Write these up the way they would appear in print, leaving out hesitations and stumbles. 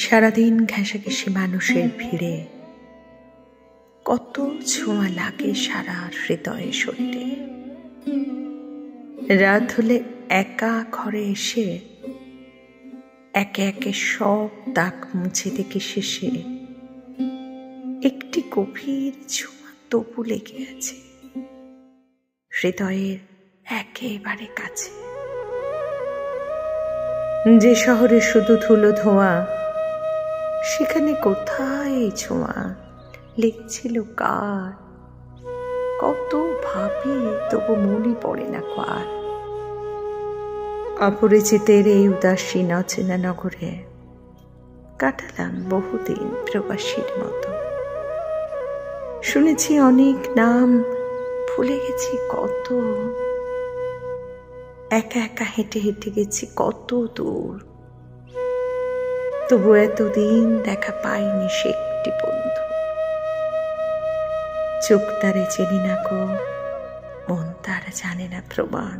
সারাদিন ঘেঁষাঘেঁষি মানুষের ভিড়ে কত ছোঁয়া লাগে সারা হৃদয়ে শরীরে। রাত হলে একা ঘরে এসে একে একে সব দাগ মুছে দেখে শেষে একটি গভীর ছোঁয়া তবু লেগে আছে হৃদয়ের একেবারে কাছে। যে শহরে শুধু ধুলো ধোঁয়া, সেখানে কোথায় এই ছোঁয়া লেগেছিল কার? কত ভাবি তবু মনে পড়ে না কার। অপরিচিতের এই উদাসীন অচেনা নগরে কাটালাম বহুদিন প্রবাসীর মতো। শুনেছি অনেক নাম, ভুলে গেছি কত। একা একা হেঁটে হেঁটে গেছি কত দূর, তবু এতদিন দেখা পাইনি সে একটি বন্ধু। চোখ তারে চেনি না গো, মন তার জানে না প্রমাণ।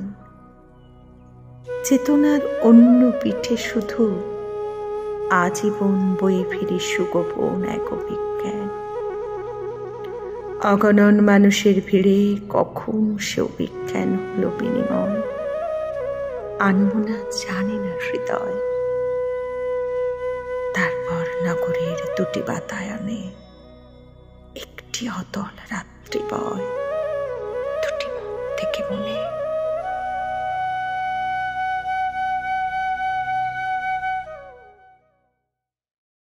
চেতনার অন্য পিঠে শুধু আজীবন বয়ে ফিরি সুগোপন এক অভিজ্ঞান। অগণন মানুষের ভিড়ে কখন সে অভিজ্ঞান হলো বিনিময়, আনব না জানে না হৃদয়। তারপর নগরের দুটি বাতায়নে একটি অতল রাত্রি বয়, দুটি মুখ থেকে মনে